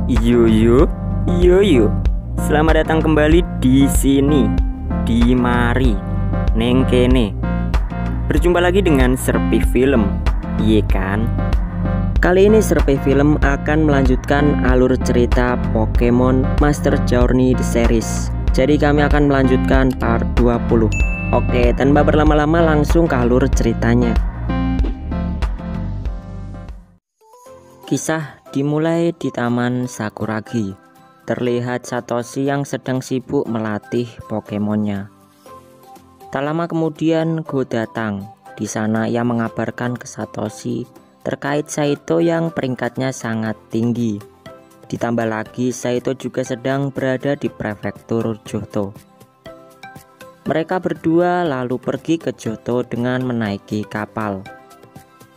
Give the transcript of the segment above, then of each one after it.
Yo yo, yo yo. Selamat datang kembali di sini, di mari, neng kene. Berjumpa lagi dengan Serpi Film, iya kan? Kali ini Serpi Film akan melanjutkan alur cerita Pokemon Master Journey The Series. Jadi kami akan melanjutkan part 20. Oke, tanpa berlama-lama langsung ke alur ceritanya. Kisah dimulai di Taman Sakuragi. Terlihat Satoshi yang sedang sibuk melatih Pokemonnya. Tak lama kemudian Go datang. Di sana ia mengabarkan ke Satoshi terkait Saito yang peringkatnya sangat tinggi. Ditambah lagi Saito juga sedang berada di prefektur Johto. Mereka berdua lalu pergi ke Johto dengan menaiki kapal.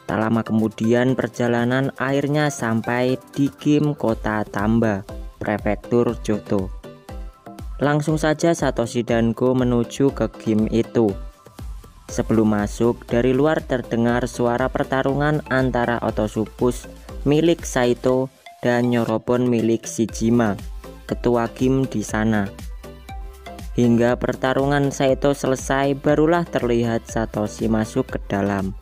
Tak lama kemudian perjalanan akhirnya sampai di Gym Kota Tamba, prefektur Johto. Langsung saja Satoshi dan Go menuju ke gym itu. Sebelum masuk, dari luar terdengar suara pertarungan antara Otosupus milik Saito dan Nyorobon milik Shijima, ketua gym di sana. Hingga pertarungan Saito selesai, barulah terlihat Satoshi masuk ke dalam.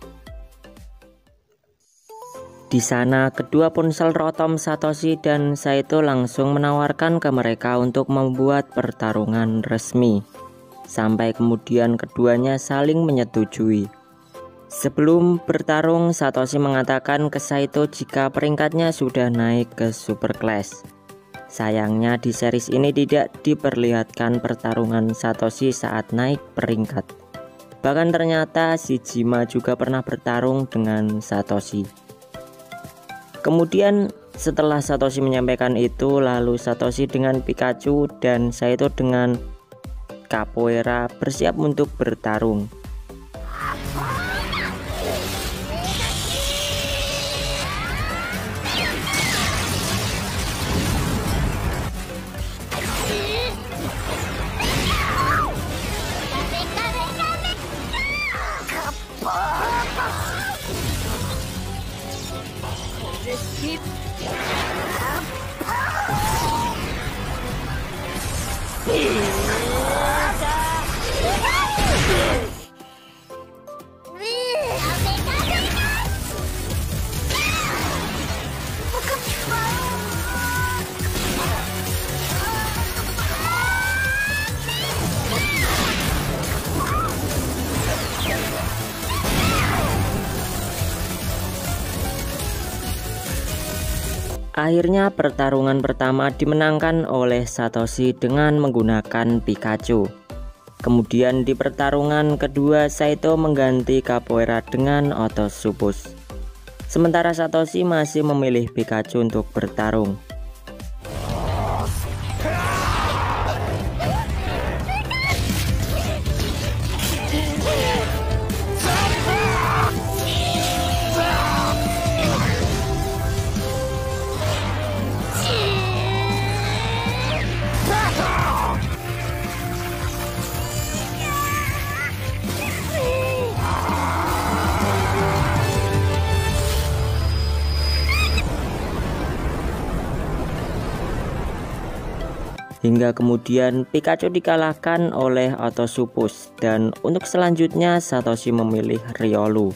Di sana, kedua ponsel rotom Satoshi dan Saito langsung menawarkan ke mereka untuk membuat pertarungan resmi. Sampai kemudian keduanya saling menyetujui. Sebelum bertarung, Satoshi mengatakan ke Saito jika peringkatnya sudah naik ke Super Class. Sayangnya di series ini tidak diperlihatkan pertarungan Satoshi saat naik peringkat. Bahkan ternyata Shijima juga pernah bertarung dengan Satoshi. Kemudian setelah Satoshi menyampaikan itu, lalu Satoshi dengan Pikachu dan Saito dengan Capoeira bersiap untuk bertarung. Akhirnya pertarungan pertama dimenangkan oleh Satoshi dengan menggunakan Pikachu. Kemudian di pertarungan kedua Saito mengganti Capoeira dengan Otosupus. Sementara Satoshi masih memilih Pikachu untuk bertarung. Hingga kemudian Pikachu dikalahkan oleh Otosupus dan untuk selanjutnya Satoshi memilih Riolu.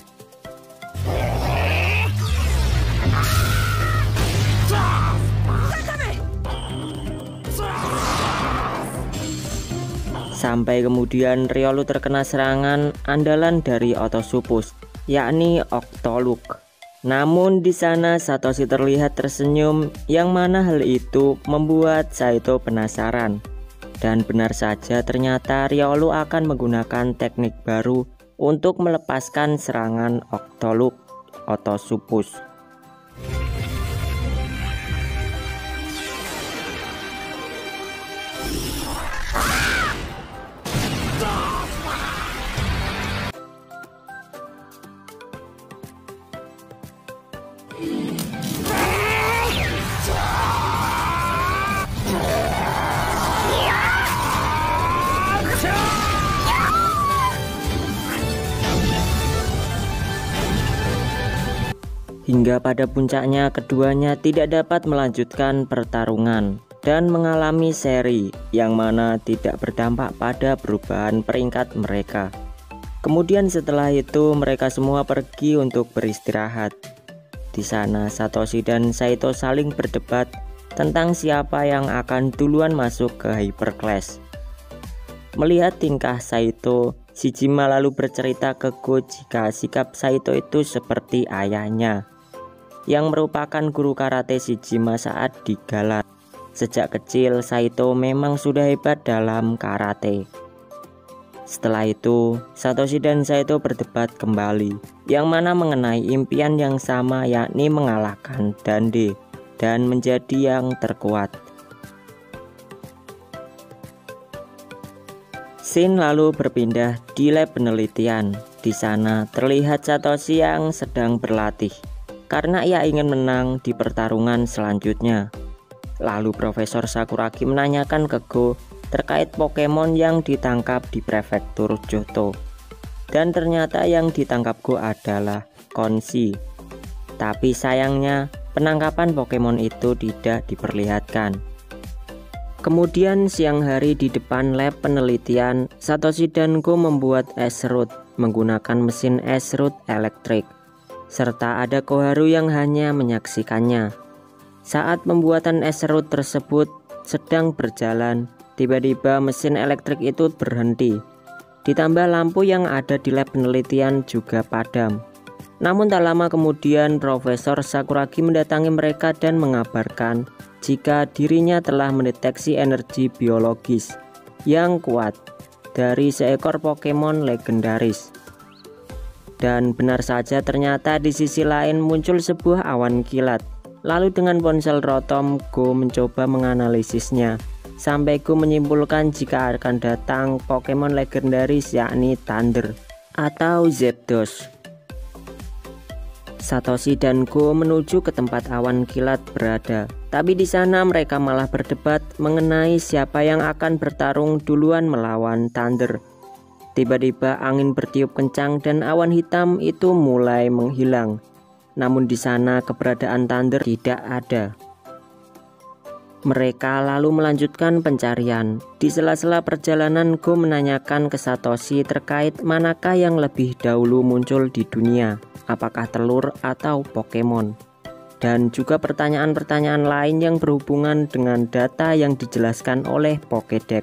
Sampai kemudian Riolu terkena serangan andalan dari Otosupus, yakni Octoluk. Namun di sana Satoshi terlihat tersenyum, yang mana hal itu membuat Saito penasaran. Dan benar saja ternyata Riolu akan menggunakan teknik baru untuk melepaskan serangan Octoluk Otosupus. Hingga pada puncaknya keduanya tidak dapat melanjutkan pertarungan dan mengalami seri yang mana tidak berdampak pada perubahan peringkat mereka. Kemudian setelah itu mereka semua pergi untuk beristirahat. Di sana Satoshi dan Saito saling berdebat tentang siapa yang akan duluan masuk ke Hyper Class. Melihat tingkah Saito, Shijima lalu bercerita ke Go jika sikap Saito itu seperti ayahnya, yang merupakan guru karate Shijima saat di Galar. Sejak kecil Saito memang sudah hebat dalam karate. Setelah itu Satoshi dan Saito berdebat kembali, yang mana mengenai impian yang sama, yakni mengalahkan Dande dan menjadi yang terkuat. Scene lalu berpindah di lab penelitian. Di sana terlihat Satoshi yang sedang berlatih karena ia ingin menang di pertarungan selanjutnya. Lalu Profesor Sakuragi menanyakan ke Go terkait Pokemon yang ditangkap di prefektur Johto. Dan ternyata yang ditangkap Go adalah Konshi. Tapi sayangnya penangkapan Pokemon itu tidak diperlihatkan. Kemudian siang hari di depan lab penelitian, Satoshi dan Go membuat es-root menggunakan mesin es-root elektrik. Serta ada Koharu yang hanya menyaksikannya. Saat pembuatan es-root tersebut sedang berjalan, tiba-tiba mesin elektrik itu berhenti. Ditambah lampu yang ada di lab penelitian juga padam. Namun tak lama kemudian Profesor Sakuragi mendatangi mereka dan mengabarkan jika dirinya telah mendeteksi energi biologis yang kuat dari seekor Pokemon legendaris. Dan benar saja ternyata di sisi lain muncul sebuah awan kilat. Lalu dengan ponsel Rotom, Go mencoba menganalisisnya. Sampai Go menyimpulkan jika akan datang Pokemon legendaris yakni Thunder atau Zapdos. Satoshi dan Go menuju ke tempat awan kilat berada. Tapi di sana mereka malah berdebat mengenai siapa yang akan bertarung duluan melawan Thunder. Tiba-tiba angin bertiup kencang dan awan hitam itu mulai menghilang. Namun di sana keberadaan Thunder tidak ada. Mereka lalu melanjutkan pencarian. Di sela-sela perjalanan, Go menanyakan ke Satoshi terkait manakah yang lebih dahulu muncul di dunia, apakah telur atau Pokemon. Dan juga pertanyaan-pertanyaan lain yang berhubungan dengan data yang dijelaskan oleh Pokédex.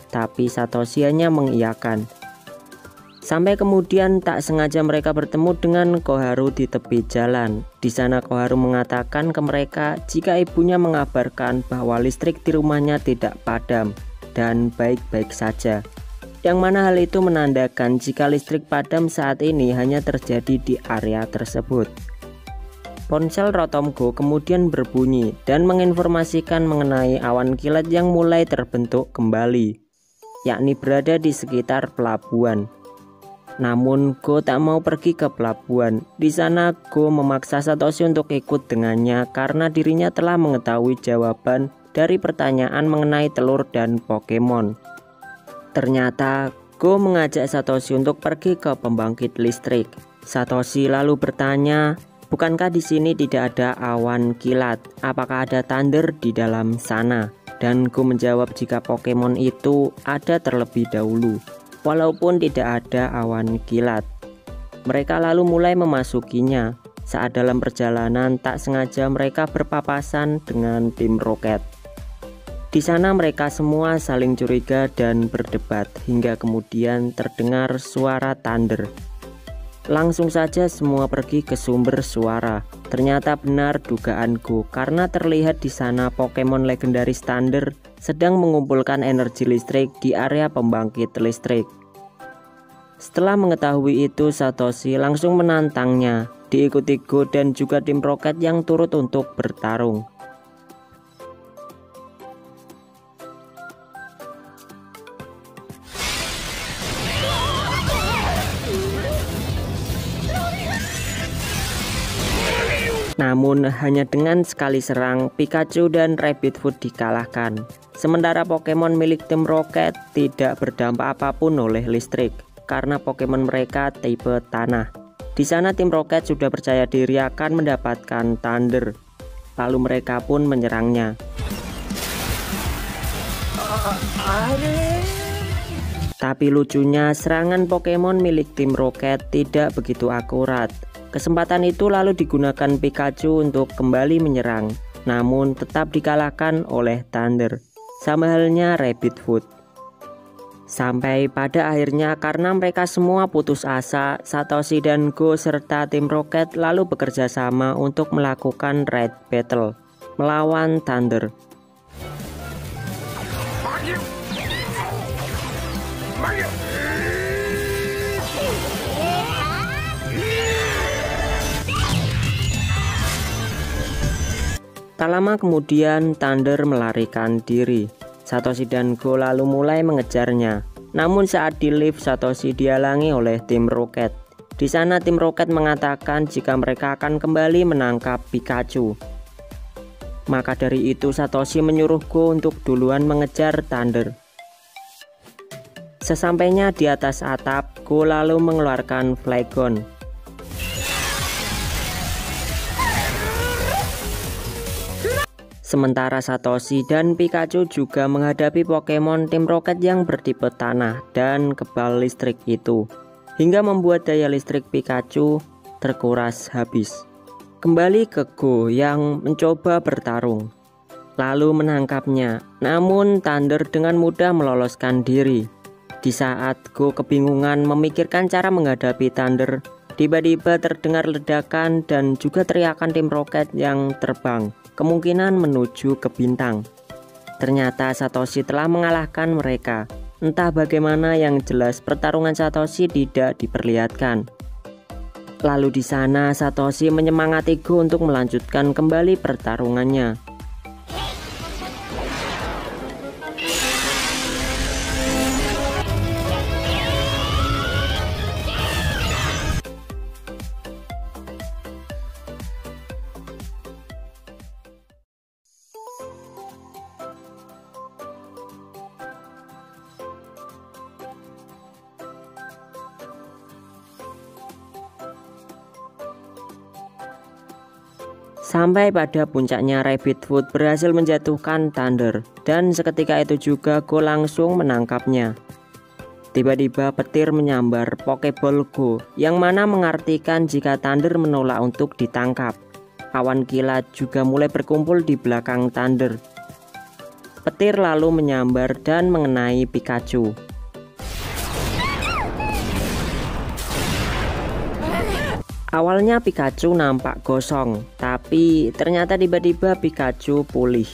Tapi Satoshi hanya mengiyakan. Sampai kemudian tak sengaja mereka bertemu dengan Koharu di tepi jalan. Di sana Koharu mengatakan ke mereka jika ibunya mengabarkan bahwa listrik di rumahnya tidak padam dan baik-baik saja. Yang mana hal itu menandakan jika listrik padam saat ini hanya terjadi di area tersebut. Ponsel Rotom Go kemudian berbunyi dan menginformasikan mengenai awan kilat yang mulai terbentuk kembali, yakni berada di sekitar pelabuhan. Namun Go tak mau pergi ke pelabuhan. Di sana Go memaksa Satoshi untuk ikut dengannya karena dirinya telah mengetahui jawaban dari pertanyaan mengenai telur dan Pokemon. Ternyata Go mengajak Satoshi untuk pergi ke pembangkit listrik. Satoshi lalu bertanya, bukankah di sini tidak ada awan kilat? Apakah ada Thunder di dalam sana? Dan Go menjawab jika Pokemon itu ada terlebih dahulu, walaupun tidak ada awan kilat. Mereka lalu mulai memasukinya. Saat dalam perjalanan tak sengaja mereka berpapasan dengan tim Rocket. Di sana mereka semua saling curiga dan berdebat hingga kemudian terdengar suara Thunder. Langsung saja semua pergi ke sumber suara. Ternyata benar dugaan Go karena terlihat di sana Pokemon legendaris Thunder sedang mengumpulkan energi listrik di area pembangkit listrik. Setelah mengetahui itu, Satoshi langsung menantangnya, diikuti Go dan juga tim Rocket yang turut untuk bertarung. Namun hanya dengan sekali serang, Pikachu dan Rabbitfoot dikalahkan. Sementara Pokemon milik tim Rocket tidak berdampak apapun oleh listrik karena Pokemon mereka tipe tanah. Di sana tim Rocket sudah percaya diri akan mendapatkan Thunder. Lalu mereka pun menyerangnya. Tapi lucunya serangan Pokemon milik tim Rocket tidak begitu akurat. Kesempatan itu lalu digunakan Pikachu untuk kembali menyerang, namun tetap dikalahkan oleh Thunder. Sama halnya Rabbit Foot. Sampai pada akhirnya karena mereka semua putus asa, Satoshi dan Go serta tim Rocket lalu bekerja sama untuk melakukan raid battle melawan Thunder. Tak lama kemudian Thunder melarikan diri. Satoshi dan Go lalu mulai mengejarnya. Namun saat di lift Satoshi dihalangi oleh tim Rocket. Di sana tim Rocket mengatakan jika mereka akan kembali menangkap Pikachu. Maka dari itu Satoshi menyuruh Go untuk duluan mengejar Thunder. Sesampainya di atas atap, Go lalu mengeluarkan Flygon. Sementara Satoshi dan Pikachu juga menghadapi Pokemon tim Rocket yang bertipe tanah dan kebal listrik itu, hingga membuat daya listrik Pikachu terkuras habis. Kembali ke Go yang mencoba bertarung, lalu menangkapnya, namun Thunder dengan mudah meloloskan diri. Di saat Go kebingungan memikirkan cara menghadapi Thunder, tiba-tiba terdengar ledakan dan juga teriakan tim Rocket yang terbang, kemungkinan menuju ke bintang. Ternyata Satoshi telah mengalahkan mereka. Entah bagaimana, yang jelas pertarungan Satoshi tidak diperlihatkan. Lalu di sana Satoshi menyemangati Go untuk melanjutkan kembali pertarungannya. Sampai pada puncaknya Rabbit Foot berhasil menjatuhkan Thunder, dan seketika itu juga Go langsung menangkapnya. Tiba-tiba petir menyambar Pokeball Go, yang mana mengartikan jika Thunder menolak untuk ditangkap. Awan kilat juga mulai berkumpul di belakang Thunder. Petir lalu menyambar dan mengenai Pikachu. Awalnya Pikachu nampak gosong, tapi ternyata tiba-tiba Pikachu pulih.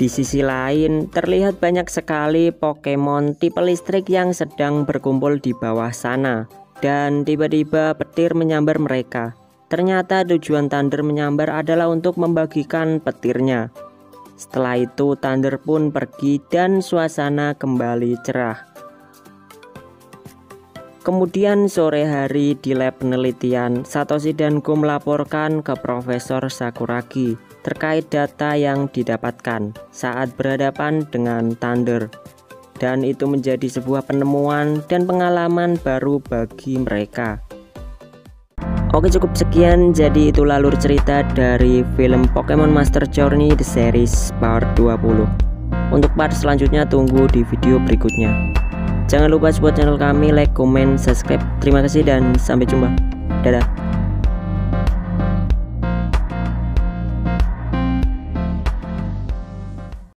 Di sisi lain, terlihat banyak sekali Pokemon tipe listrik yang sedang berkumpul di bawah sana, dan tiba-tiba petir menyambar mereka. Ternyata tujuan Thunder menyambar adalah untuk membagikan petirnya. Setelah itu Thunder pun pergi dan suasana kembali cerah. Kemudian sore hari di lab penelitian, Satoshi dan Go melaporkan ke Profesor Sakuragi terkait data yang didapatkan saat berhadapan dengan Thunder. Dan itu menjadi sebuah penemuan dan pengalaman baru bagi mereka. Oke, cukup sekian, jadi itulah alur cerita dari film Pokemon Master Journey The Series Part 20. Untuk part selanjutnya tunggu di video berikutnya. Jangan lupa support channel kami, like, comment, subscribe. Terima kasih dan sampai jumpa. Dadah.